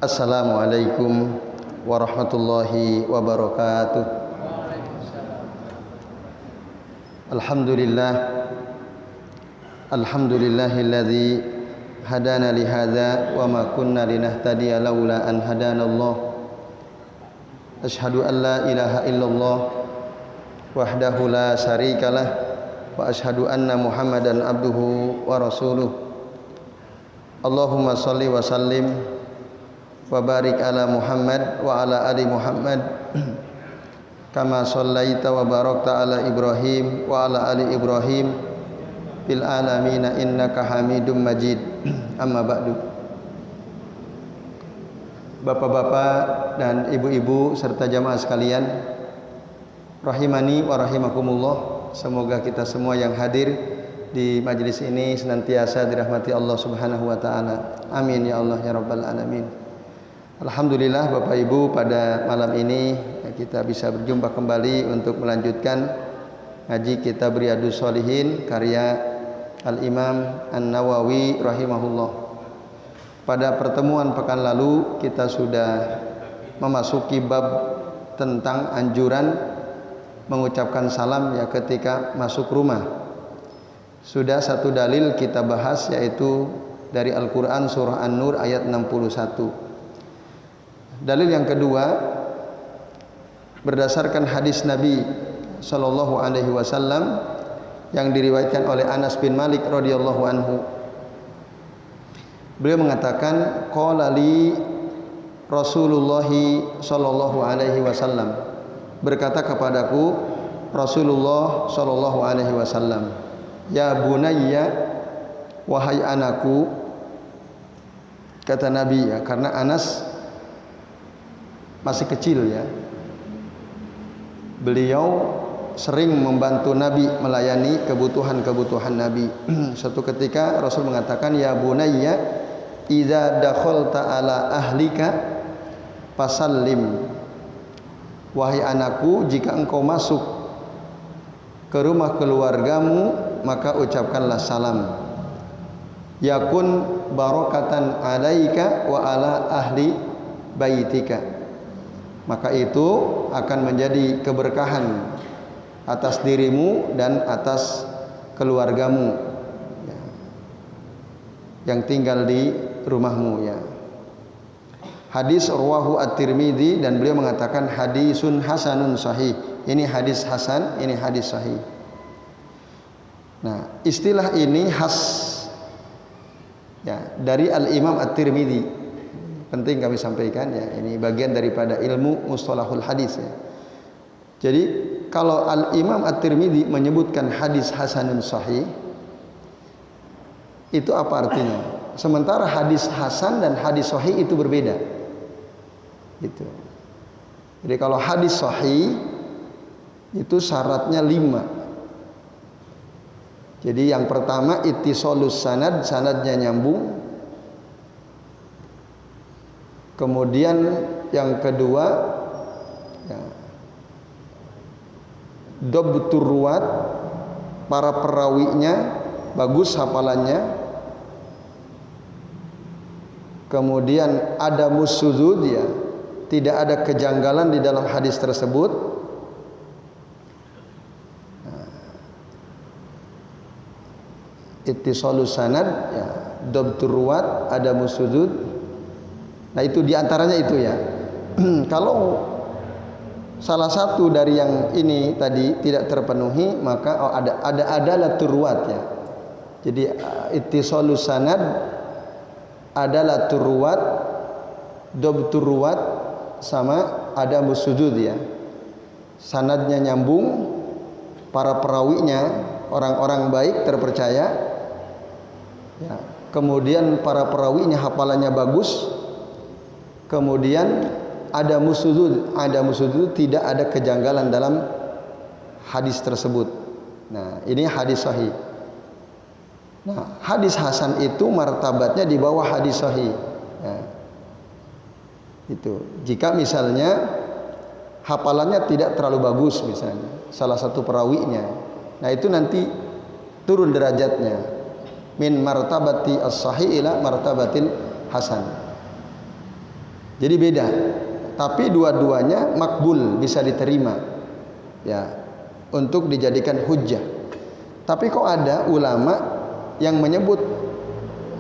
Assalamualaikum warahmatullahi wabarakatuh. Alhamdulillah, alhamdulillahilladzi hadana li hadza wa ma kunna linahtadiya laula an hadanallah. Asyhadu an la ilaha illallah wahdahu la syarikalah wa asyhadu anna Muhammadan abduhu wa rasuluh. Allahumma shalli wa sallim wa barik ala Muhammad wa ala ali Muhammad kama shallaita wa barakta ala Ibrahim wa ala ali Ibrahim fil alamin innaka Hamidum Majid. Amma ba'du. Bapak-bapak dan ibu-ibu serta jamaah sekalian, rahimani wa rahimakumullah. Semoga kita semua yang hadir di majelis ini senantiasa dirahmati Allah Subhanahu wa taala. Amin ya Allah ya rabbal alamin. Alhamdulillah Bapak Ibu, pada malam ini kita bisa berjumpa kembali untuk melanjutkan ngaji kitab Riyadhus Shalihin karya Al-Imam An-Nawawi rahimahullah. Pada pertemuan pekan lalu kita sudah memasuki bab tentang anjuran mengucapkan salam ya ketika masuk rumah. Sudah satu dalil kita bahas, yaitu dari Al-Quran surah An-Nur ayat 61. Dalil yang kedua berdasarkan hadis Nabi sallallahu alaihi wasallam yang diriwayatkan oleh Anas bin Malik radhiyallahu anhu. Beliau mengatakan, qala li Rasulullah sallallahu alaihi wasallam, berkata kepadaku Rasulullah sallallahu alaihi wasallam, ya bunayya, wahai anakku. Kata Nabi ya, karena Anas masih kecil ya. Beliau sering membantu Nabi melayani kebutuhan-kebutuhan Nabi. Suatu ketika Rasul mengatakan, ya bunayya, idza dakhalta ala ahlika fasallim. Wahai anakku, jika engkau masuk ke rumah keluargamu, maka ucapkanlah salam. Yakun barakatan alaika wa ala ahli baitika. Maka itu akan menjadi keberkahan atas dirimu dan atas keluargamu ya, yang tinggal di rumahmu ya. Hadis rawahu At-Tirmidzi, dan beliau mengatakan hadisun hasanun sahih. Ini hadis hasan, ini hadis sahih. Nah, istilah ini khas ya dari Al-Imam At-Tirmidzi. Penting kami sampaikan ya, ini bagian daripada ilmu mustalahul hadis ya. Jadi kalau Al-Imam At-Tirmidzi menyebutkan hadis hasanun sahih, itu apa artinya? Sementara hadis hasan dan hadis sahih itu berbeda. Gitu. Jadi kalau hadis sahih itu syaratnya 5. Jadi yang pertama ittisalus sanad, sanadnya nyambung. Kemudian yang kedua ya, dobtur ruwat, para perawinya bagus hafalannya. Kemudian ada musyudzud ya, tidak ada kejanggalan di dalam hadis tersebut. Ittisalus sanad ya, dobtur ruwat, ada musyudzud. Nah itu diantaranya itu ya. Kalau salah satu dari yang ini tadi tidak terpenuhi, maka ada adalatur ruwat ya. Jadi ittisalus sanad, adalatur ruwat, dobtur ruwat, sama ada musyudzud ya. Sanadnya nyambung, para perawinya orang-orang baik terpercaya ya. Kemudian para perawinya hafalannya bagus. Kemudian ada musyudzud, tidak ada kejanggalan dalam hadis tersebut. Nah, ini hadis sahih. Nah, hadis hasan itu martabatnya di bawah hadis sahih. Nah, itu. Jika misalnya hafalannya tidak terlalu bagus misalnya, salah satu perawinya, nah itu nanti turun derajatnya min martabati as-sahih ila martabatil hasan. Jadi beda. Tapi dua-duanya makbul, bisa diterima. Ya, untuk dijadikan hujjah. Tapi kok ada ulama yang menyebut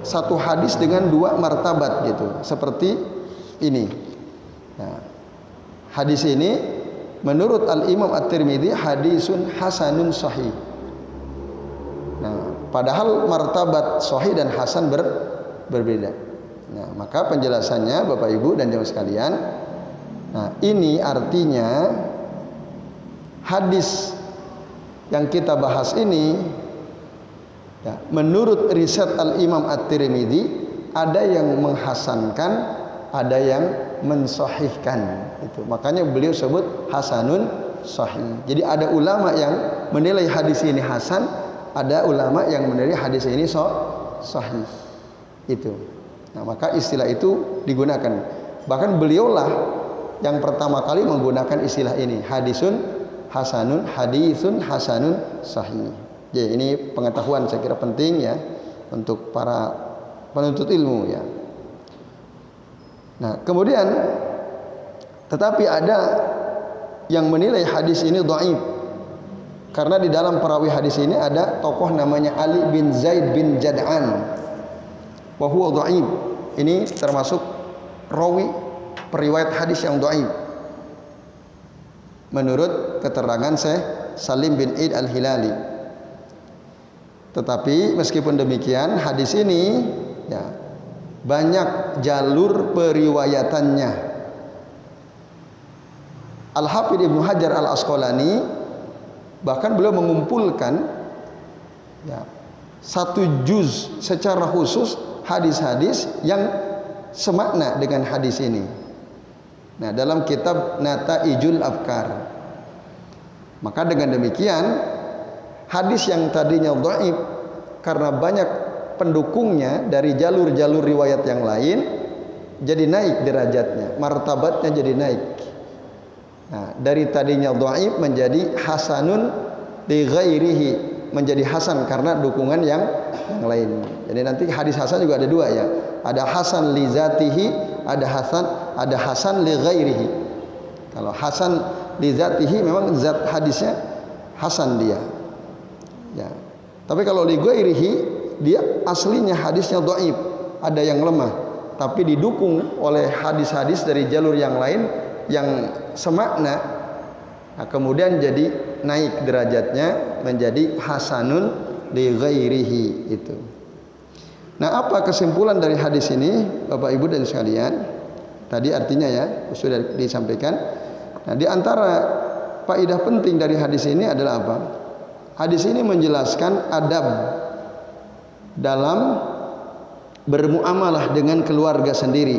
satu hadis dengan dua martabat gitu. Seperti ini. Nah, hadis ini menurut Al-Imam At-Tirmidzi hadisun hasanun sahih. Nah, padahal martabat sahih dan hasan berbeda. Nah, maka penjelasannya Bapak Ibu dan jemaah sekalian, nah ini artinya hadis yang kita bahas ini ya, menurut riset Al-Imam At-Tirmidzi ada yang menghasankan, ada yang mensahihkan. Itu makanya beliau sebut hasanun sahih. Jadi ada ulama yang menilai hadis ini hasan, ada ulama yang menilai hadis ini sahih. Itu. Nah, maka istilah itu digunakan. Bahkan beliaulah yang pertama kali menggunakan istilah ini, hadisun hasanun sahih. Jadi ini pengetahuan saya kira penting ya untuk para penuntut ilmu ya. Nah, kemudian tetapi ada yang menilai hadis ini dhaif. Karena di dalam perawi hadis ini ada tokoh namanya Ali bin Zaid bin Jad'an. Wa huwa dhaif. Ini termasuk rawi periwayat hadis yang dhaif. Menurut keterangan Syekh Salim bin Eid Al-Hilali. Tetapi meskipun demikian hadis ini ya banyak jalur periwayatannya. Al-Hafidz Ibnu Hajar Al-Asqalani bahkan beliau mengumpulkan ya, satu juz secara khusus hadis-hadis yang semakna dengan hadis ini. Nah, dalam kitab Nataijul Afkar. Maka dengan demikian hadis yang tadinya dhaif karena banyak pendukungnya dari jalur-jalur riwayat yang lain jadi naik derajatnya, martabatnya jadi naik. Nah, dari tadinya dhaif menjadi hasanun li ghairihi, menjadi hasan karena dukungan yang lain. Jadi nanti hadis hasan juga ada dua ya. Ada hasan li zatihi, ada hasan li ghairihi. Kalau hasan li zatihi memang zat hadisnya hasan dia. Ya. Tapi kalau li ghairihi dia aslinya hadisnya dhaif, ada yang lemah, tapi didukung oleh hadis-hadis dari jalur yang lain yang semakna. Nah, kemudian jadi naik derajatnya menjadi hasanun li ghairihi itu. Nah, apa kesimpulan dari hadis ini Bapak Ibu dan sekalian? Tadi artinya ya sudah disampaikan. Nah, di antara faedah penting dari hadis ini adalah apa? Hadis ini menjelaskan adab dalam bermuamalah dengan keluarga sendiri,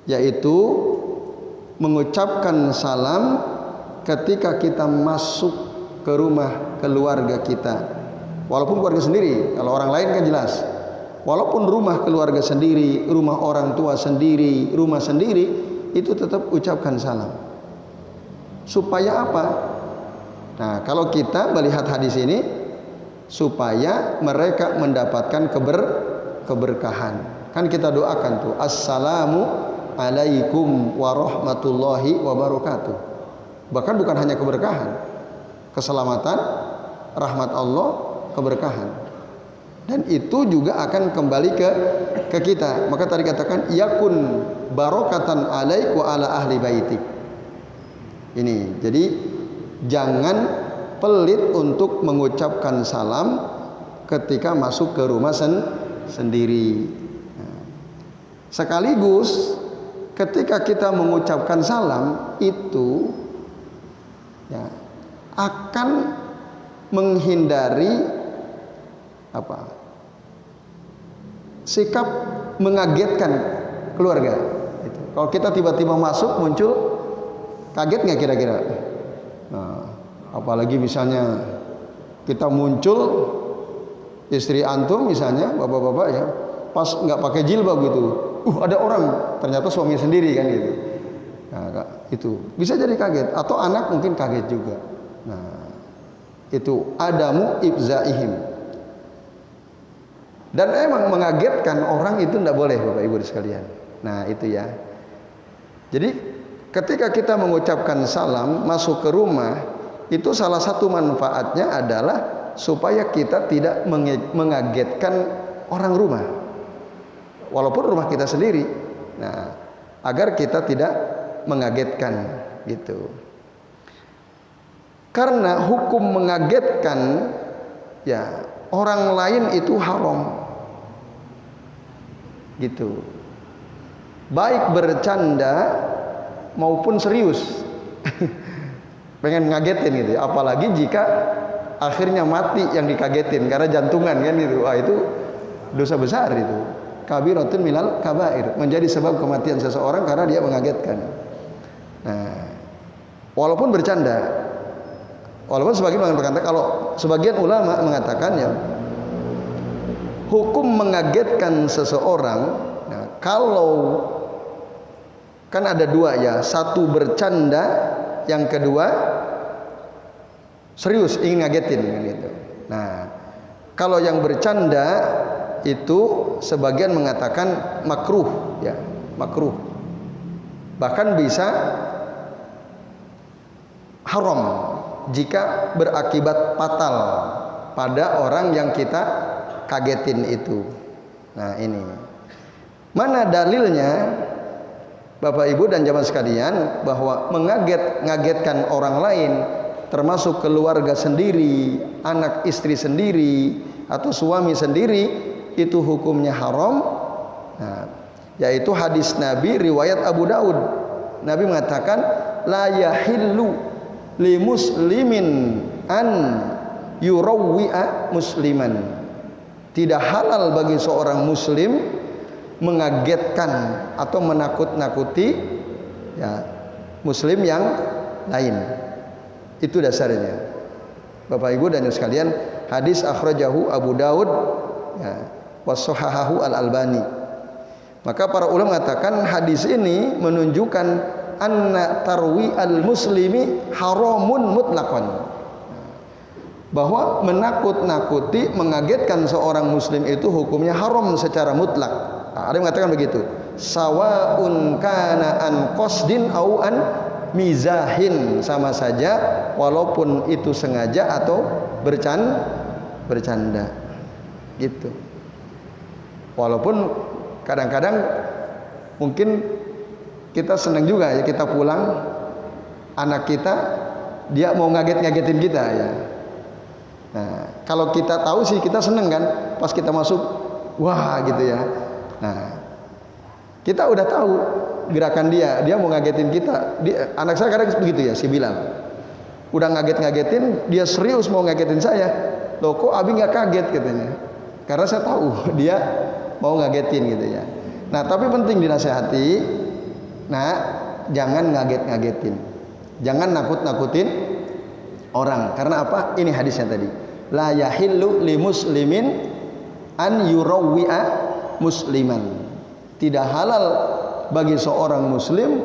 yaitu mengucapkan salam ketika kita masuk ke rumah keluarga kita. Walaupun keluarga sendiri, kalau orang lain kan jelas. Walaupun rumah keluarga sendiri, rumah orang tua sendiri, rumah sendiri, itu tetap ucapkan salam. Supaya apa? Nah, kalau kita melihat hadis ini, supaya mereka mendapatkan keberkahan. Kan kita doakan tuh, assalamu alaikum warahmatullahi wabarakatuh. Bahkan bukan hanya keberkahan, keselamatan, rahmat Allah, keberkahan. Dan itu juga akan kembali ke kita. Maka tadi katakan yakun barokatan alaik wa ala ahli baitik. Ini, jadi jangan pelit untuk mengucapkan salam ketika masuk ke rumah sendiri. Sekaligus ketika kita mengucapkan salam itu ya, akan menghindari apa? Sikap mengagetkan keluarga. Itu. Kalau kita tiba-tiba masuk muncul, kaget nggak kira-kira? Nah, apalagi misalnya kita muncul istri antum misalnya, bapak-bapak ya, pas nggak pakai jilbab gitu, ada orang, ternyata suami sendiri kan gitu. Nah, itu bisa jadi kaget, atau anak mungkin kaget juga. Nah, itu adamu ibzaihim. Dan emang mengagetkan orang itu tidak boleh Bapak Ibu sekalian. Nah itu ya. Jadi ketika kita mengucapkan salam masuk ke rumah, itu salah satu manfaatnya adalah supaya kita tidak mengagetkan orang rumah, walaupun rumah kita sendiri. Nah, agar kita tidak mengagetkan gitu. Karena hukum mengagetkan ya orang lain itu haram gitu, baik bercanda maupun serius. Pengen ngagetin gitu, apalagi jika akhirnya mati yang dikagetin karena jantungan kan gitu. Wah, itu dosa besar itu. Kabiratun minal kabair, menjadi sebab kematian seseorang karena dia mengagetkan. Nah, walaupun bercanda, walaupun sebagian ulama berkata, kalau sebagian ulama mengatakan ya hukum mengagetkan seseorang, nah, kalau kan ada dua ya, satu bercanda, yang kedua serius ingin ngagetin gitu. Nah, kalau yang bercanda itu sebagian mengatakan makruh ya, makruh, bahkan bisa haram jika berakibat fatal pada orang yang kita kagetin itu. Nah, ini mana dalilnya Bapak Ibu dan jamaah sekalian bahwa ngagetkan orang lain, termasuk keluarga sendiri, anak istri sendiri atau suami sendiri, itu hukumnya haram. Nah, yaitu hadis Nabi riwayat Abu Daud. Nabi mengatakan la yahillu li muslimin an yurawwi'a musliman. Tidak halal bagi seorang muslim mengagetkan atau menakut-nakuti ya muslim yang lain. Itu dasarnya. Bapak Ibu dan sekalian, hadis akhrajahu Abu Daud ya, washahahu Al-Albani. Maka para ulama mengatakan hadis ini menunjukkan anna tarwi al-muslimi haramun mutlaqan, bahwa menakut-nakuti, mengagetkan seorang muslim itu hukumnya haram secara mutlak. Nah, ada yang mengatakan begitu, sawaun kana an qasdin au an mizahin, sama saja walaupun itu sengaja atau bercanda gitu. Walaupun kadang-kadang mungkin kita senang juga ya, kita pulang anak kita dia mau ngagetin kita ya. Nah, kalau kita tahu sih kita senang kan, pas kita masuk wah gitu ya. Nah, kita udah tahu gerakan dia mau ngagetin kita. Anak saya kadang begitu ya, si Bilal. Udah ngagetin, dia serius mau ngagetin saya. Loh, kok Abi nggak kaget katanya? Karena saya tahu dia mau ngagetin gitu ya. Nah, tapi penting dinasehati. Nah, jangan ngagetin. Jangan nakut-nakutin orang. Karena apa? Ini hadisnya tadi. La yahillu li muslimin an yurawwi'a musliman. Tidak halal bagi seorang muslim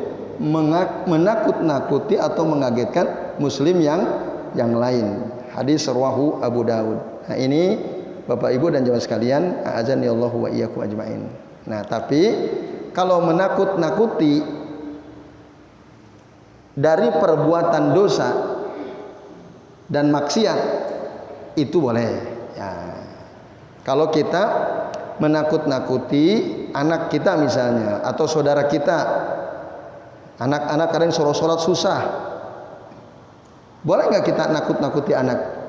menakut-nakuti atau mengagetkan muslim yang lain. Hadis rawahu Abu Daud. Nah, ini Bapak Ibu dan jemaah sekalian, a'azani Allahu wa iyyakum ajmain. Nah, tapi kalau menakut-nakuti dari perbuatan dosa dan maksiat itu boleh ya. Kalau kita menakut-nakuti anak kita misalnya, atau saudara kita, anak-anak kadang suruh sholat susah, boleh nggak kita nakut-nakuti anak?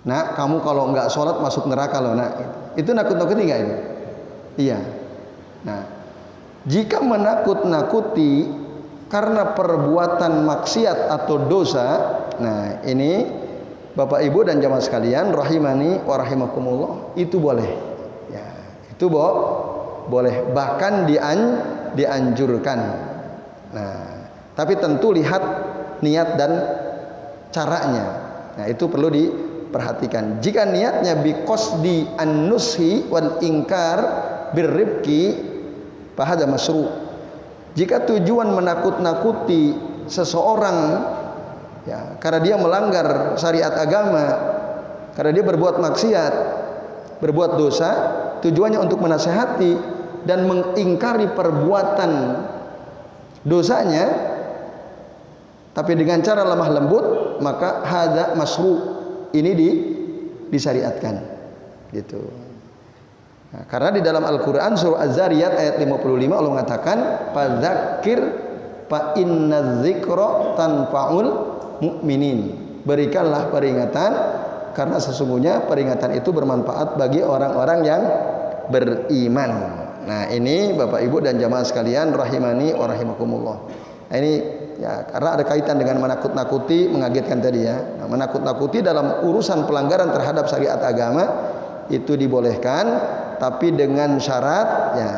Nak, kamu kalau nggak sholat masuk neraka loh nak. Itu nakut-nakuti nggak ini? Iya. Nah, jika menakut-nakuti karena perbuatan maksiat atau dosa, nah ini Bapak Ibu dan jamaah sekalian rahimani wa rahimakumullah, itu boleh. Ya, itu boleh, bahkan dianjurkan. Nah, tapi tentu lihat niat dan caranya. Nah, itu perlu diperhatikan. Jika niatnya biqasdi an-nushi wal inkar birribki fahadha masyru'. Jika tujuan menakut-nakuti seseorang ya, karena dia melanggar syariat agama, karena dia berbuat maksiat, berbuat dosa, tujuannya untuk menasehati dan mengingkari perbuatan dosanya, tapi dengan cara lemah lembut, maka hadza masru, ini disyariatkan gitu. Nah, karena di dalam Al-Qur'an surah Az-Zariyat ayat 55 Allah mengatakan fadzakir fa inna dzikra tanfa'ul mu'minin. Berikanlah peringatan karena sesungguhnya peringatan itu bermanfaat bagi orang-orang yang beriman. Nah, ini Bapak Ibu dan jamaah sekalian rahimani wa rahimakumullah. Nah, ini ya karena ada kaitan dengan menakut-nakuti, mengagetkan tadi ya. Nah, menakut-nakuti dalam urusan pelanggaran terhadap syariat agama itu dibolehkan, tapi dengan syarat ya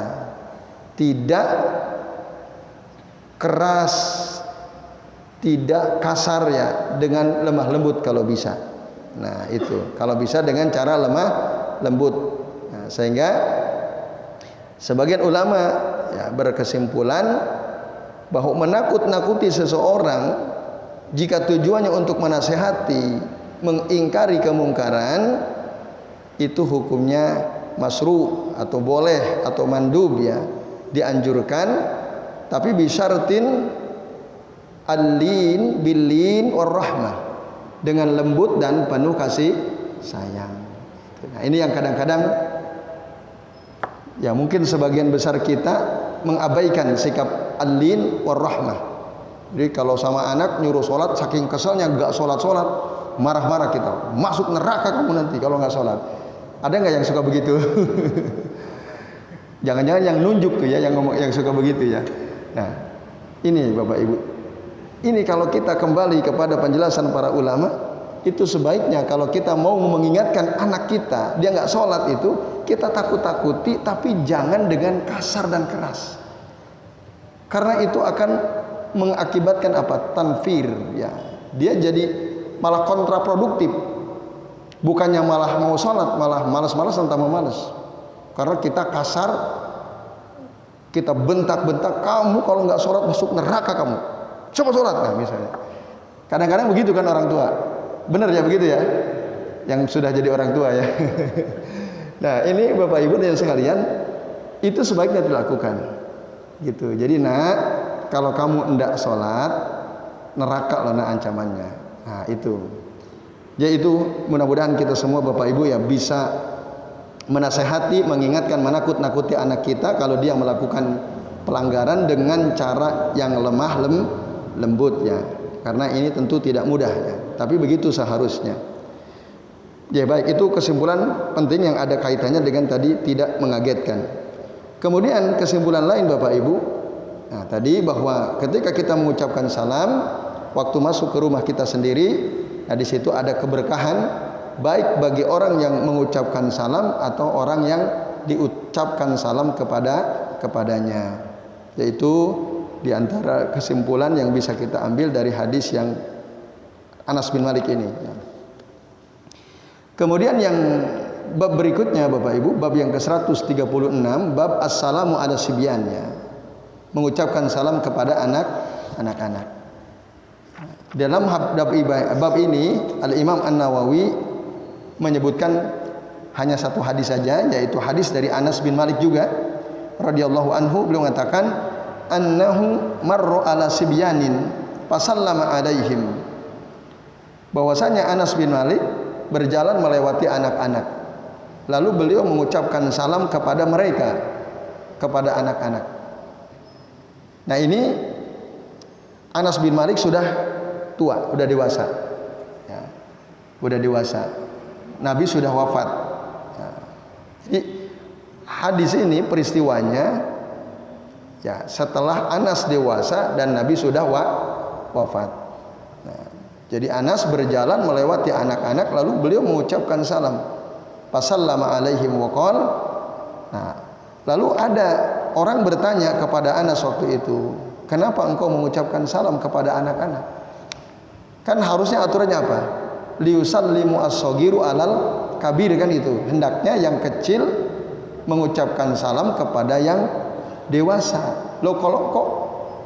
tidak keras, tidak kasar ya, dengan lemah lembut kalau bisa. Nah, itu kalau bisa dengan cara lemah lembut. Nah, sehingga sebagian ulama ya berkesimpulan bahwa menakut-nakuti seseorang jika tujuannya untuk menasehati, mengingkari kemungkaran, itu hukumnya masru atau boleh atau mandub ya, dianjurkan, tapi bisyartin al-lin bil-lin war-rahmah, dengan lembut dan penuh kasih sayang. Nah, ini yang kadang-kadang ya mungkin sebagian besar kita mengabaikan sikap al-lin war-rahmah. Jadi kalau sama anak nyuruh sholat, saking keselnya gak sholat-sholat, marah-marah kita, masuk neraka kamu nanti kalau gak sholat. Ada nggak yang suka begitu? Jangan-jangan yang nunjuk tuh ya, yang ngomong, yang suka begitu ya. Nah, ini Bapak Ibu, ini kalau kita kembali kepada penjelasan para ulama, itu sebaiknya kalau kita mau mengingatkan anak kita, dia nggak sholat itu, kita takut-takuti, tapi jangan dengan kasar dan keras. Karena itu akan mengakibatkan apa? Tanfir ya. Dia jadi malah kontraproduktif. Bukannya malah mau sholat, malah malas-malasan tambah malas. Karena kita kasar, kita bentak-bentak, kamu kalau nggak sholat masuk neraka kamu. Coba sholat, nah misalnya. Kadang-kadang begitu kan orang tua. Benar ya begitu ya? Yang sudah jadi orang tua ya. Nah, ini Bapak Ibu dan sekalian, itu sebaiknya dilakukan. Gitu. Jadi nak, kalau kamu hendak sholat, neraka loh nak ancamannya. Nah itu. Yaitu mudah-mudahan kita semua Bapak Ibu ya bisa menasehati, mengingatkan, menakut-nakuti anak kita kalau dia melakukan pelanggaran dengan cara yang lemah lembut ya. Karena ini tentu tidak mudah ya. Tapi begitu seharusnya. Ya baik, itu kesimpulan penting yang ada kaitannya dengan tadi tidak mengagetkan. Kemudian kesimpulan lain Bapak Ibu, nah tadi bahwa ketika kita mengucapkan salam waktu masuk ke rumah kita sendiri, nah di situ ada keberkahan baik bagi orang yang mengucapkan salam atau orang yang diucapkan salam kepadanya. Yaitu di antara kesimpulan yang bisa kita ambil dari hadis yang Anas bin Malik ini. Kemudian yang bab berikutnya Bapak Ibu, bab yang ke-136, bab assalamu ala sibyan ya. Mengucapkan salam kepada anak-anak. Dalam bab ini Al-Imam An-Nawawi menyebutkan hanya satu hadis saja, yaitu hadis dari Anas bin Malik juga radhiyallahu anhu. Beliau mengatakan annahu marra ala sibyanin fasallama alaihim, bahwasanya Anas bin Malik berjalan melewati anak-anak, lalu beliau mengucapkan salam kepada mereka, kepada anak-anak. Nah ini Anas bin Malik sudah tua, udah dewasa ya, udah dewasa, Nabi sudah wafat ya. Jadi hadis ini peristiwanya ya setelah Anas dewasa dan Nabi sudah wafat. Nah, jadi Anas berjalan melewati anak-anak, lalu beliau mengucapkan salam, fasallama alaihim wa qala. Nah, lalu ada orang bertanya kepada Anas waktu itu, kenapa engkau mengucapkan salam kepada anak-anak? Kan harusnya aturannya apa? Liusallimu as-saghiru alal kabir, kan itu. Hendaknya yang kecil mengucapkan salam kepada yang dewasa. Loh kalau kok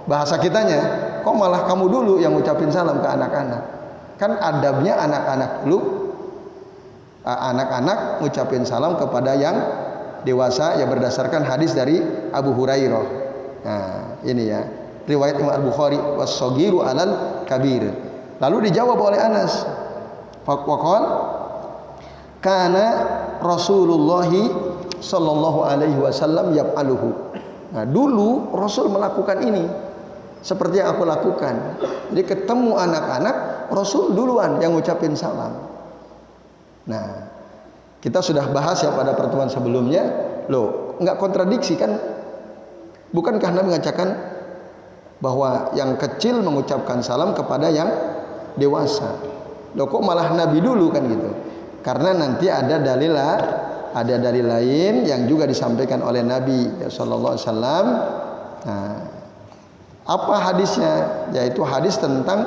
bahasa kitanya, kok malah kamu dulu yang ngucapin salam ke anak-anak? Kan adabnya anak-anak dulu, anak-anak ngucapin salam kepada yang dewasa ya berdasarkan hadis dari Abu Hurairah. Nah, ini ya. riwayat Imam Al-Bukhari, was-saghiru 'alal kabir. Lalu dijawab oleh Anas, faqal kana Rasulullah sallallahu alaihi wasallam yaf'aluhu. Nah, dulu Rasul melakukan ini seperti yang aku lakukan. Jadi ketemu anak-anak, Rasul duluan yang ngucapin salam. Nah, kita sudah bahas ya pada pertemuan sebelumnya, loh, enggak kontradiksi kan? Bukankah Nabi mengatakan bahwa yang kecil mengucapkan salam kepada yang dewasa? Loh, kok malah Nabi dulu kan gitu? Karena nanti ada dalil lain yang juga disampaikan oleh Nabi sallallahu alaihi wasallam. Nah, apa hadisnya? Yaitu hadis tentang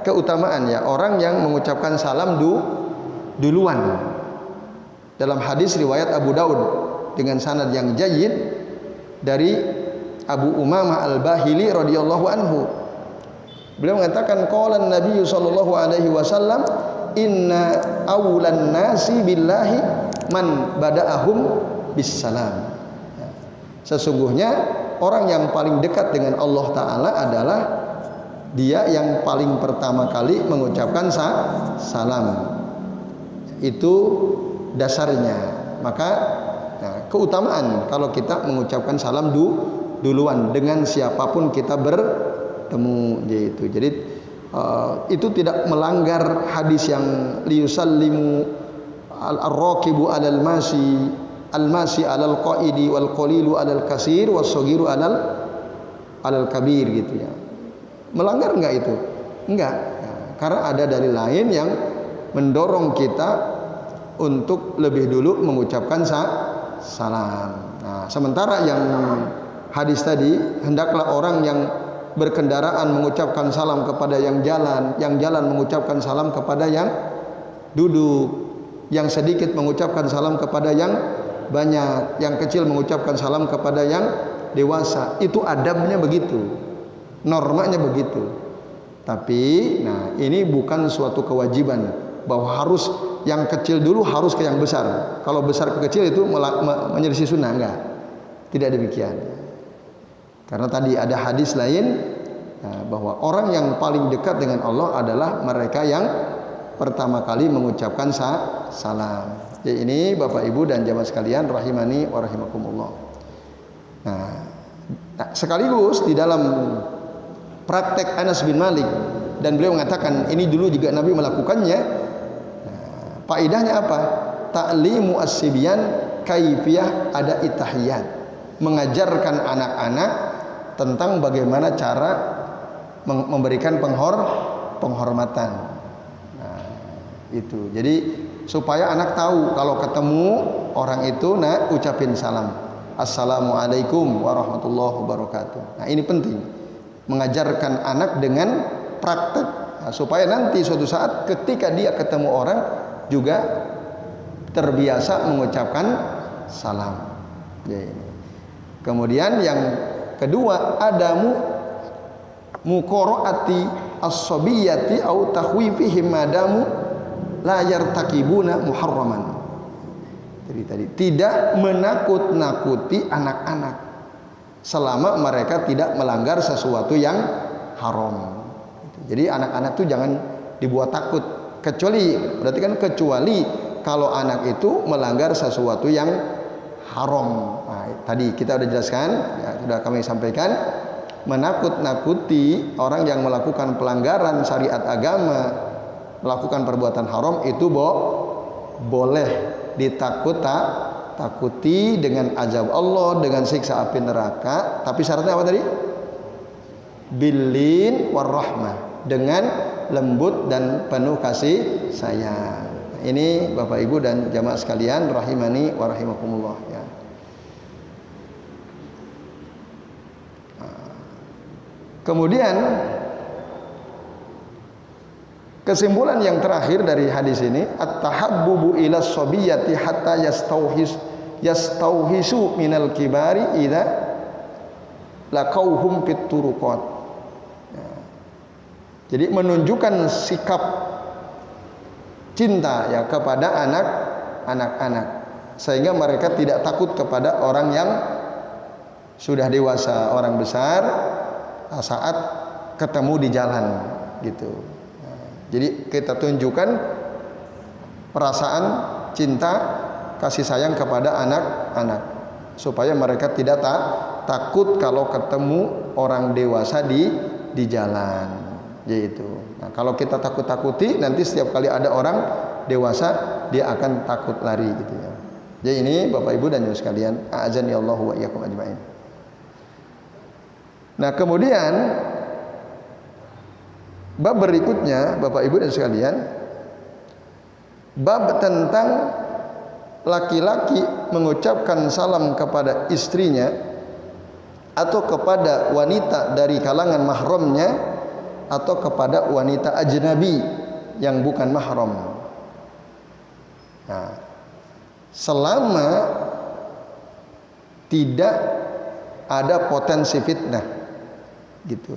keutamaan ya orang yang mengucapkan salam duluan. Dalam hadis riwayat Abu Daud dengan sanad yang jayyid dari Abu Umamah Al-Bahili radhiyallahu anhu. Beliau mengatakan qala Nabi sallallahu alaihi wasallam, inna awlan nasi billahi man bada'ahum bissalam. Sesungguhnya orang yang paling dekat dengan Allah Ta'ala adalah dia yang paling pertama kali mengucapkan salam. Itu dasarnya. Maka keutamaan kalau kita mengucapkan salam duluan dengan siapapun kita bertemu gitu. Jadi itu tidak melanggar hadis yang liyusallimu al-raqibu 'alal masi al-masi 'alal qaidi wal qalilu 'alal kasir was-saghiru 'alal kabir gitu ya. Melanggar enggak itu? Enggak. Ya, karena ada dalil lain yang mendorong kita untuk lebih dulu mengucapkan salam. Nah, sementara yang hadis tadi, hendaklah orang yang berkendaraan mengucapkan salam kepada yang jalan mengucapkan salam kepada yang duduk, yang sedikit mengucapkan salam kepada yang banyak, yang kecil mengucapkan salam kepada yang dewasa. Itu adabnya begitu, normanya begitu. Tapi nah ini bukan suatu kewajiban bahwa harus yang kecil dulu harus ke yang besar. Kalau besar ke kecil itu menyelisih sunnah, enggak. Tidak demikian. Karena tadi ada hadis lain bahwa orang yang paling dekat dengan Allah adalah mereka yang pertama kali mengucapkan salam. Jadi ini Bapak Ibu dan jamaah sekalian rahimani wa rahimakumullah. Nah, sekaligus di dalam praktek Anas bin Malik, dan beliau mengatakan ini dulu juga Nabi melakukannya. Faedahnya apa? Ta'limu as-sibyan kaifiyah ada itahiyat. Mengajarkan anak-anak tentang bagaimana cara memberikan penghormatan. Nah, itu. Jadi supaya anak tahu kalau ketemu orang itu ucapin salam. Assalamualaikum warahmatullahi wabarakatuh. Nah, ini penting. Mengajarkan anak dengan praktek supaya nanti suatu saat ketika dia ketemu orang juga terbiasa mengucapkan salam. Kemudian yang kedua, adamu muqaraati as-sabiyati au takhwifihim madamu la yartakibuna muharraman. Jadi tadi tidak menakut-nakuti anak-anak selama mereka tidak melanggar sesuatu yang haram. Jadi anak-anak itu jangan dibuat takut, kecuali kalau anak itu melanggar sesuatu yang haram. Nah, tadi kita sudah jelaskan, ya, sudah kami sampaikan, menakut-nakuti orang yang melakukan pelanggaran syariat agama, melakukan perbuatan haram itu boleh takuti dengan azab Allah, dengan siksa api neraka. Tapi syaratnya apa tadi? Billin warahmah, dengan lembut dan penuh kasih sayang. Ini Bapak Ibu dan jamaah sekalian rahimani wa rahimakumullah ya. Kemudian kesimpulan yang terakhir dari hadis ini, at-tahabbubu ila sabiyati hatta yastauhisu minal kibari idza laqauhum fit turuqat. Jadi menunjukkan sikap cinta ya kepada anak-anak sehingga mereka tidak takut kepada orang yang sudah dewasa, orang besar, saat ketemu di jalan gitu. Jadi kita tunjukkan perasaan cinta kasih sayang kepada anak-anak supaya mereka tidak takut kalau ketemu orang dewasa di jalan yaitu. Nah, kalau kita takut-takuti nanti setiap kali ada orang dewasa dia akan takut lari gitu ya. Jadi ini Bapak Ibu dan Ibu sekalian, a'azani Allahu wa iyyakum ajma'in. Nah, kemudian bab berikutnya Bapak Ibu dan sekalian, bab tentang laki-laki mengucapkan salam kepada istrinya atau kepada wanita dari kalangan mahramnya atau kepada wanita ajnabi yang bukan mahram. Nah, selama tidak ada potensi fitnah gitu.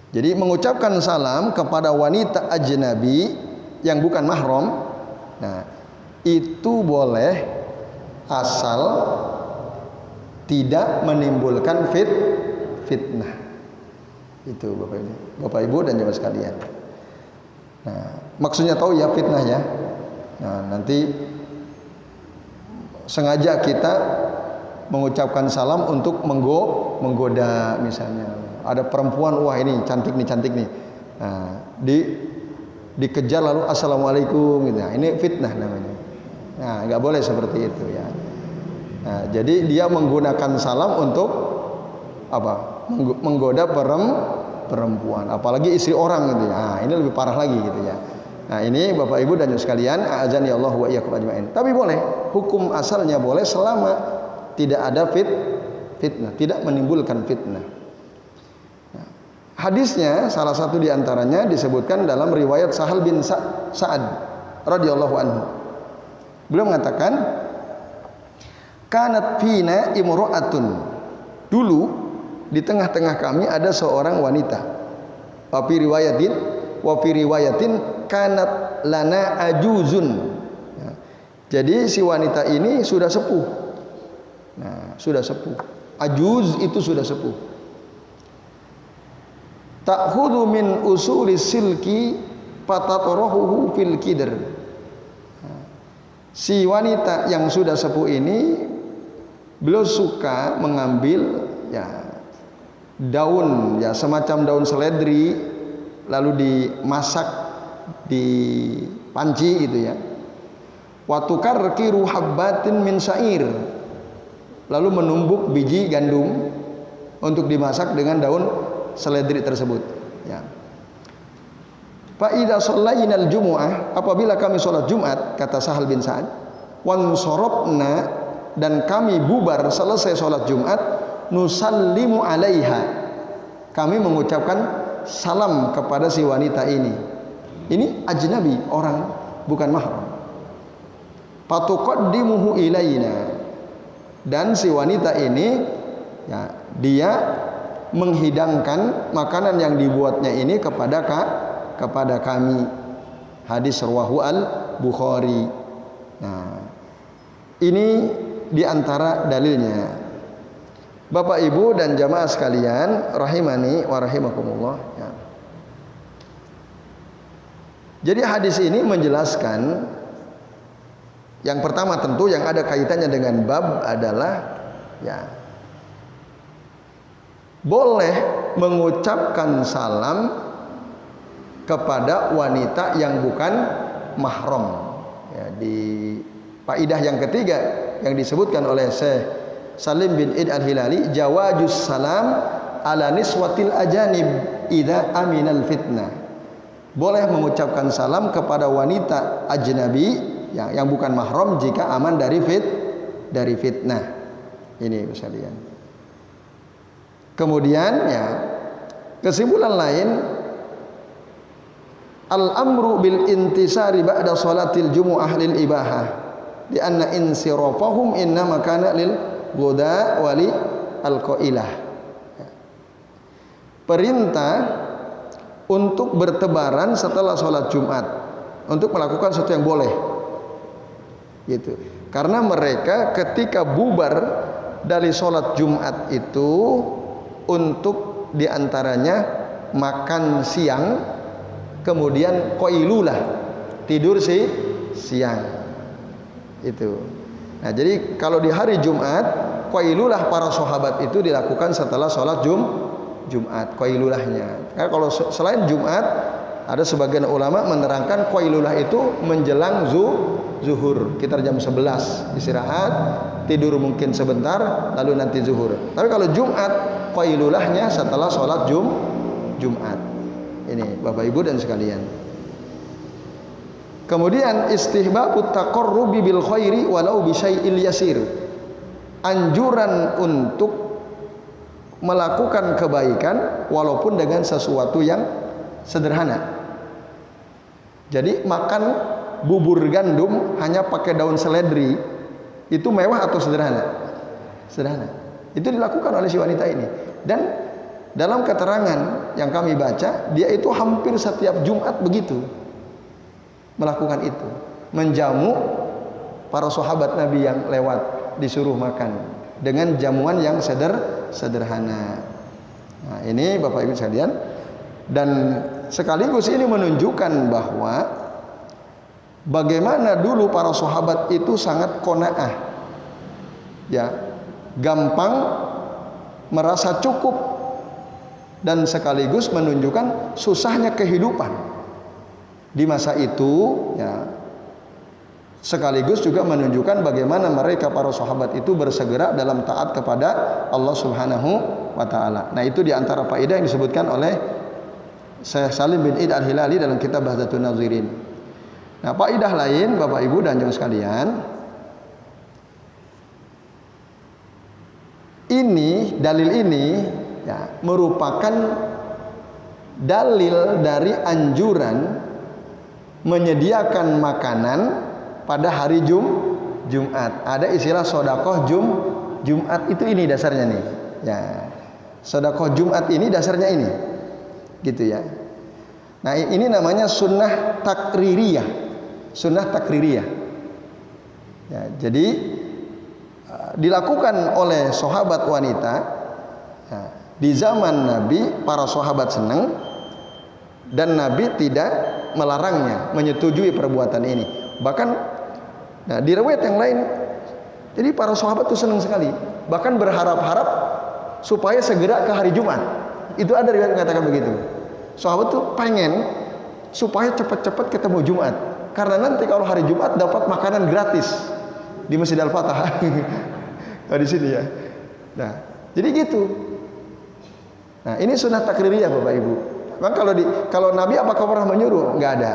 Jadi mengucapkan salam kepada wanita ajnabi yang bukan mahram, nah itu boleh asal tidak menimbulkan fitnah. Itu Bapak Ibu dan jemaah sekalian. Nah, maksudnya tahu ya fitnah ya. Nah, nanti sengaja kita mengucapkan salam untuk menggoda misalnya. Ada perempuan, wah ini cantik nih. Nah, dikejar lalu assalamualaikum gitu. Nah, ini fitnah namanya. Nah, nggak boleh seperti itu ya. Nah, jadi dia menggunakan salam untuk apa? Menggoda perempuan, apalagi istri orang gitu ya. Nah, ini lebih parah lagi gitu ya. Nah, ini Bapak Ibu dan sekalian, a'azani Allah wa iyyakum ajma'in. Tapi boleh, hukum asalnya boleh selama tidak ada fitnah, tidak menimbulkan fitnah. Nah, hadisnya salah satu di antaranya disebutkan dalam riwayat Sahal bin Sa'ad radhiyallahu anhu. Beliau mengatakan, kanat fina imra'atun. Dulu di tengah-tengah kami ada seorang wanita. Wa fi riwayatin kanat lana ajuzun. Ya. Jadi si wanita ini sudah sepuh. Nah, sudah sepuh. Ajuz itu sudah sepuh. Ta'khudhu min usuli silki patatarahu fil kidr. Si wanita yang sudah sepuh ini beliau suka mengambil ya daun ya semacam daun seledri lalu dimasak di panci gitu ya. Wa tukarkiru habbatin min sa'ir. Lalu menumbuk biji gandum untuk dimasak dengan daun seledri tersebut ya. Fa idza shallainal jumu'ah, apabila kami salat Jumat, kata Sahal bin Sa'ad, wan sorobna, dan kami bubar selesai salat Jumat, nusallimu alaiha, kami mengucapkan salam kepada si wanita ini. Ini ajnabi, orang bukan mahram. Fatuqaddimuhu ilaina, dan si wanita ini ya, dia menghidangkan makanan yang dibuatnya ini kepada kami. Hadis rawahu al-Bukhari. Nah, ini diantara dalilnya. Bapak Ibu dan jamaah sekalian rahimani wa rahimakumullah ya. Jadi hadis ini menjelaskan yang pertama tentu yang ada kaitannya dengan bab adalah ya boleh mengucapkan salam kepada wanita yang bukan mahram. Ya, di faidah yang ketiga yang disebutkan oleh Syekh Salim bin Id al-Hilali, jawajus salam ala niswatil ajanib idza aminal fitnah. Boleh mengucapkan salam kepada wanita ajnabi yang bukan mahram jika aman dari fitnah. Ini sekalian. Kemudian ya kesimpulan lain, al-amru bil intisari ba'da salatil jumu'ah lil ibahah di anna insirafahum innama kana lil ghuda wali al-qailah. Perintah untuk bertebaran setelah sholat Jumat untuk melakukan sesuatu yang boleh gitu. Karena mereka ketika bubar dari sholat Jumat itu untuk diantaranya makan siang, kemudian qailulah, tidur siang itu. Nah, jadi kalau di hari Jumat, qailulah para sahabat itu dilakukan setelah sholat Jumat, qailulahnya. Karena kalau selain Jumat, ada sebagian ulama menerangkan qailulah itu menjelang zuhur, sekitar jam 11 istirahat, tidur mungkin sebentar, lalu nanti zuhur. Tapi kalau Jumat, qailulahnya setelah sholat Jumat. Ini Bapak Ibu dan sekalian. Kemudian istihbabut taqarrubi bil khairi walau bi syai'il yasir. Anjuran untuk melakukan kebaikan walaupun dengan sesuatu yang sederhana. Jadi makan bubur gandum hanya pakai daun seledri itu mewah atau sederhana? Sederhana. Itu dilakukan oleh si wanita ini. Dan dalam keterangan yang kami baca, dia itu hampir setiap Jumat begitu melakukan itu, menjamu para sahabat Nabi yang lewat, disuruh makan dengan jamuan yang sederhana. Nah, ini Bapak Ibu sekalian, dan sekaligus ini menunjukkan bahwa bagaimana dulu para sahabat itu sangat qanaah, ya, gampang merasa cukup, dan sekaligus menunjukkan susahnya kehidupan di masa itu, ya. Sekaligus juga menunjukkan bagaimana mereka para sahabat itu bersegera dalam taat kepada Allah Subhanahu wa taala. Nah, itu di antara faedah yang disebutkan oleh Syekh Salim bin Id Al-Hilali dalam kitab Bahjatun Nazirin. Nah, faedah lain Bapak Ibu dan jemaah sekalian, ini dalil ini, ya, merupakan dalil dari anjuran menyediakan makanan pada hari Jumat. Ada istilah sedekah Jumat, itu ini dasarnya nih. Ya. Sedekah Jumat ini dasarnya ini. Gitu ya. Nah, ini namanya sunnah takririyah. Sunnah takririyah. Ya, jadi dilakukan oleh sahabat wanita, ya, di zaman Nabi. Para sahabat senang dan Nabi tidak melarangnya, menyetujui perbuatan ini. Bahkan, nah, di riwayat yang lain, jadi para sahabat itu senang sekali, bahkan berharap-harap supaya segera ke hari Jumat. Itu ada riwayat mengatakan begitu. Sahabat tuh pengen supaya cepat-cepat ketemu Jumat, karena nanti kalau hari Jumat dapat makanan gratis di Masjid Al-Fatah. Nah, di sini ya. Nah, jadi gitu. Nah, ini sunnah takririyah Bapak Ibu. Bang, kalau Nabi apakah pernah menyuruh? Enggak ada.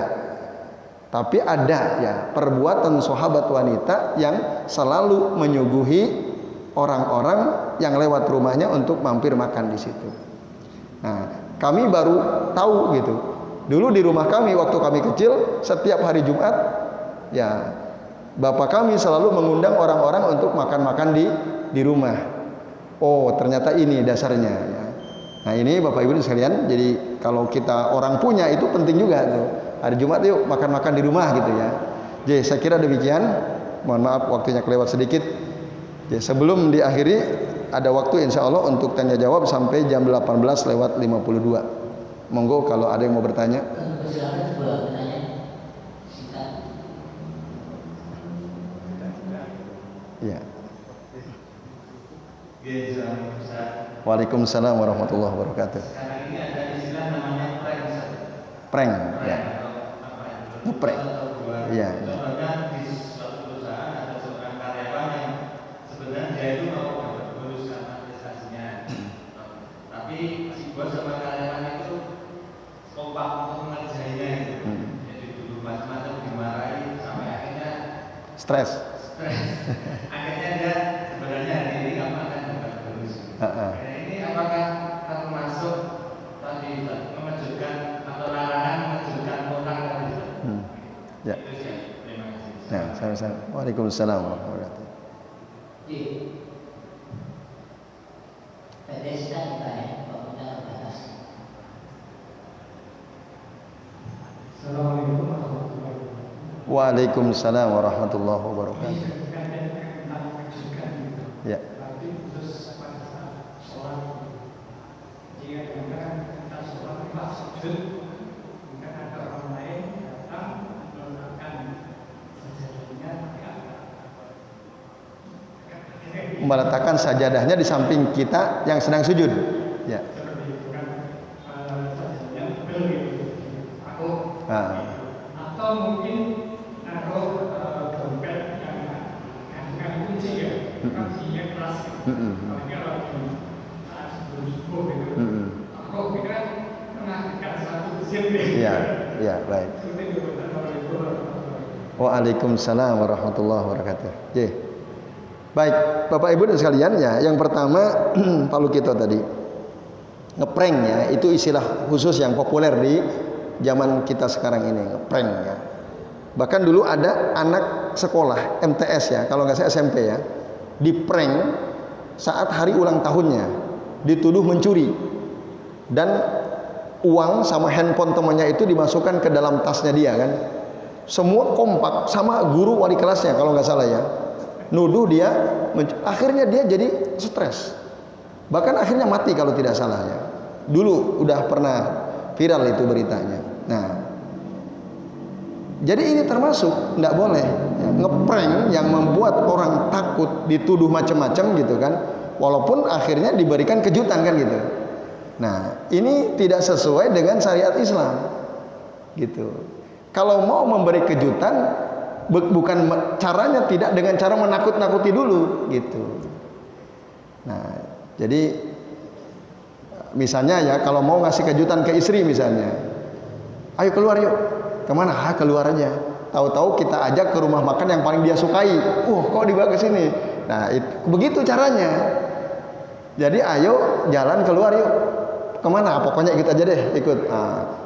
Tapi ada, ya, perbuatan sahabat wanita yang selalu menyuguhi orang-orang yang lewat rumahnya untuk mampir makan di situ. Nah, kami baru tahu gitu. Dulu di rumah kami waktu kami kecil, setiap hari Jumat, ya, bapak kami selalu mengundang orang-orang untuk makan-makan di rumah. Oh, ternyata ini dasarnya, ya. Nah, ini Bapak Ibu sekalian, jadi kalau kita orang punya itu penting juga tuh. Hari Jumat yuk makan-makan di rumah gitu ya. Jadi saya kira demikian. Mohon maaf waktunya kelewat sedikit. Jadi sebelum diakhiri ada waktu insya Allah untuk tanya jawab sampai jam 18:52. Monggo kalau ada yang mau bertanya. Ya. Waalaikumsalam warahmatullahi wabarakatuh. Sekarang ini ada istilah namanya prank. Prank, ya. Ngeprank. Iya. Contohnya di suatu perusahaan ada seorang karyawan yang sebenarnya dia itu mau dapat bonus karena prestasinya, tapi si bos sama karyawan itu kompak untuk mengerjainya itu. Jadi dulu macam-macam dimarahi sampai akhirnya Stres. Akhirnya dia sebenarnya hari ini kamu akan dapat bonus. Ini apakah termasuk tadi mengejutkan atau larangan mengejutkan orang tadi? Ya. Itu sih. Terima kasih. Nah, sama-sama. Waalaikumsalam warahmatullahi wabarakatuh. Assalamualaikum warahmatullahi wabarakatuh. Waalaikumsalam warahmatullahi wabarakatuh. Ini terkait tentang mengejutkan itu. Ya. Tapi tahajud, mungkin ada orang lain datang meletakkan sajadahnya meletakkan sajadahnya di samping kita yang sedang sujud. Ya. seperti itu kan, sajadahnya tebel gitu, aku atau mungkin naruh dompet yang kandungan kunci ya, kuncinya keras. Apalagi kalau saat sebelum subuh gitu, aku pikir mengakibatkan satu mesin. Ya, baik. Seperti itu, Assalamualaikum warahmatullahi wabarakatuh. Waalaikumsalam warahmatullahi wabarakatuh. Ye. Baik, Bapak Ibu dan sekalian ya, yang pertama Pak Lukito tadi ngeprank ya, itu istilah khusus yang populer di zaman kita sekarang ini, ngeprank ya. Bahkan dulu ada anak sekolah MTS ya, kalau nggak saya SMP ya, di prank saat hari ulang tahunnya, dituduh mencuri dan uang sama handphone temannya itu dimasukkan ke dalam tasnya dia kan. Semua kompak sama guru wali kelasnya kalau nggak salah ya, nuduh dia, akhirnya dia jadi stres, bahkan akhirnya mati kalau tidak salah ya. Dulu udah pernah viral itu beritanya. Nah, jadi ini termasuk tidak boleh ya, ngeprank yang membuat orang takut, dituduh macam-macam gitu kan, walaupun akhirnya diberikan kejutan kan gitu. Nah, ini tidak sesuai dengan syariat Islam gitu. Kalau mau memberi kejutan, bukan caranya tidak dengan cara menakut-nakuti dulu gitu. Nah, jadi misalnya ya, kalau mau ngasih kejutan ke istri misalnya, ayo keluar yuk. Kemana? Keluar aja. Tahu-tahu kita ajak ke rumah makan yang paling dia sukai. Kok dibawa ke sini? Nah, begitu caranya. Jadi ayo jalan keluar yuk. Kemana? Pokoknya ikut aja deh, ikut. Nah,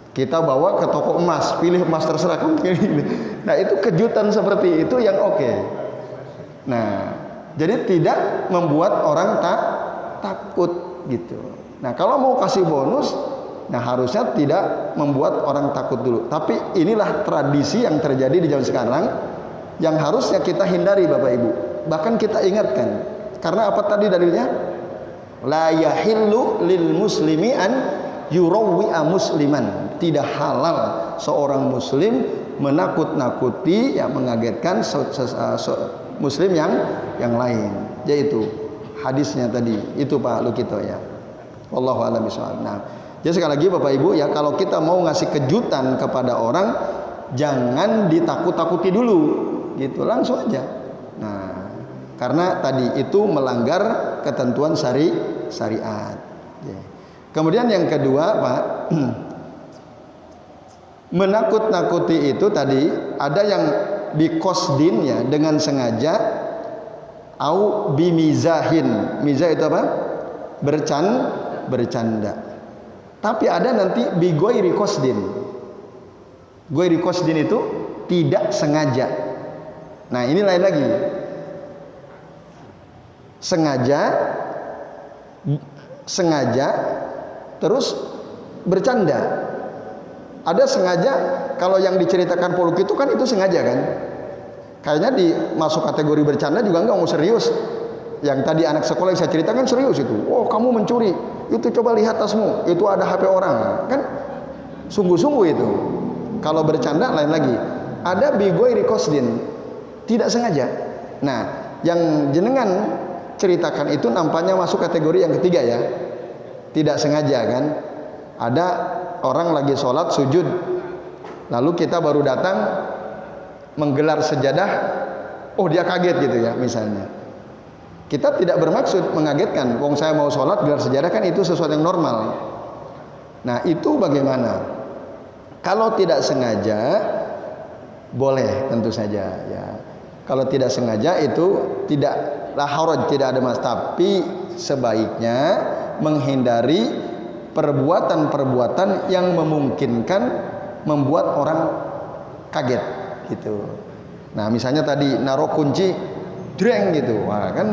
kita bawa ke toko emas, pilih emas terserah kamu pilih. Nah, itu kejutan seperti itu yang oke. Nah, jadi tidak membuat orang takut gitu. Nah, kalau mau kasih bonus, nah harusnya tidak membuat orang takut dulu. Tapi inilah tradisi yang terjadi di zaman sekarang yang harusnya kita hindari Bapak Ibu. Bahkan kita ingatkan. Karena apa tadi dalilnya? La yahillu lil muslimi an yurawwi'a musliman. Tidak halal seorang muslim menakut-nakuti, ya mengagetkan muslim yang lain. Yaitu hadisnya tadi itu Pak Lukito ya. Wallahu a'lam bishawab. Nah, jadi sekali lagi Bapak Ibu ya, kalau kita mau ngasih kejutan kepada orang, jangan ditakut-takuti dulu, gitu, langsung aja. Nah, karena tadi itu melanggar ketentuan syariat. Kemudian yang kedua Pak, menakut-nakuti itu tadi ada yang bikosdin ya, dengan sengaja, au bimizahin. Mizah itu apa? Bercanda. Tapi ada nanti bigoiri kosdin. Goiri kosdin itu tidak sengaja. Nah, ini lain lagi. Sengaja terus bercanda. Ada sengaja, kalau yang diceritakan Poluk itu kan itu sengaja kan. Kayaknya masuk kategori bercanda juga enggak, mau serius. Yang tadi anak sekolah yang saya ceritakan serius itu. Kamu mencuri. Itu coba lihat tasmu, itu ada HP orang. Kan sungguh-sungguh itu. Kalau bercanda lain lagi. Ada bigoiri kosdin, tidak sengaja. Nah, yang jenengan ceritakan itu nampaknya masuk kategori yang ketiga ya. Tidak sengaja kan. Ada orang lagi sholat sujud, lalu kita baru datang menggelar sejadah, dia kaget gitu ya misalnya. Kita tidak bermaksud mengagetkan, wong saya mau sholat gelar sejadah kan itu sesuatu yang normal. Nah, itu bagaimana? Kalau tidak sengaja boleh tentu saja ya. Kalau tidak sengaja itu tidak haraj, tidak ada mas, tapi sebaiknya menghindari perbuatan-perbuatan yang memungkinkan membuat orang kaget gitu. Nah, misalnya tadi naruh kunci dreng gitu. Wah, kan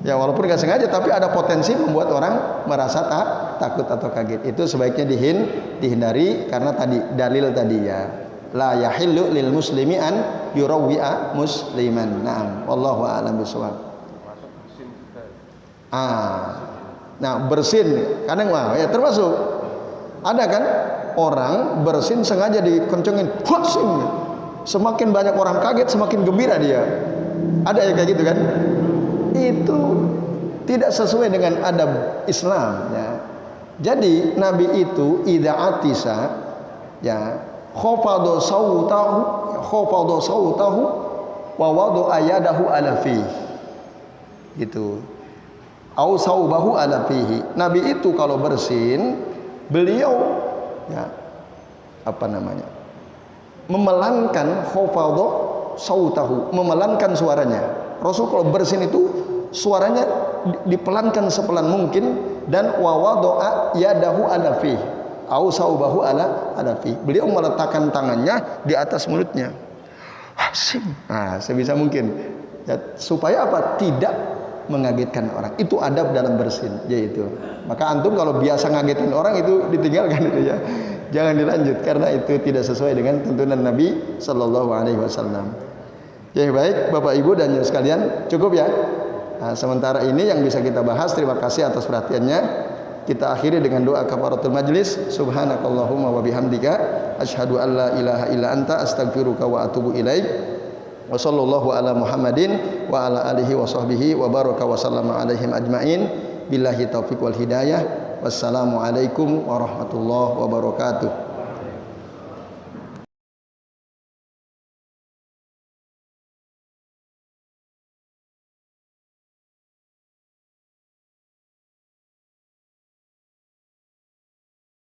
ya walaupun nggak sengaja tapi ada potensi membuat orang merasa takut atau kaget. Itu sebaiknya dihindari karena tadi dalil tadi ya. La yahillu lil muslimi an yurawwi'a musliman. Naam, wallahu a'lam bishawab. Nah, bersin kadang ya termasuk Ada kan orang bersin sengaja dikencengin, hasim. Semakin banyak orang kaget, semakin gembira dia. Ada ya kayak gitu kan? Itu tidak sesuai dengan adab Islam ya. Jadi Nabi itu idza atisa ya khafada sautahu wa wadu ayadahu ala fi. Gitu. Au saubahu ala fihi. Nabi itu kalau bersin, beliau ya apa namanya? Memelankan khafada sautahu, memelankan suaranya. Rasul kalau bersin itu suaranya dipelankan sepelan mungkin, dan wawadoa yadahu ala fi au saubahu ala fi. Beliau meletakkan tangannya di atas mulutnya. Hasim. Nah, sebisa mungkin ya, supaya apa? Tidak mengagetkan orang. Itu adab dalam bersin, yaitu. Maka antum kalau biasa ngagetin orang itu ditinggalkan itu ya. Jangan dilanjut karena itu tidak sesuai dengan tuntunan Nabi sallallahu alaihi wasallam. Ya baik Bapak Ibu dan sekalian, cukup ya. Nah, sementara ini yang bisa kita bahas. Terima kasih atas perhatiannya. Kita akhiri dengan doa kafaratul majlis. Subhanakallahumma wa bihamdika asyhadu an la ilaha illa anta astaghfiruka wa atubu ilaik. Wa sallallahu ala Muhammadin wa ala alihi wa sahbihi wa baraka wa sallama alaihim ajmain. Billahi taufiq wal hidayah. Wassalamu alaikum warahmatullahi wabarakatuh.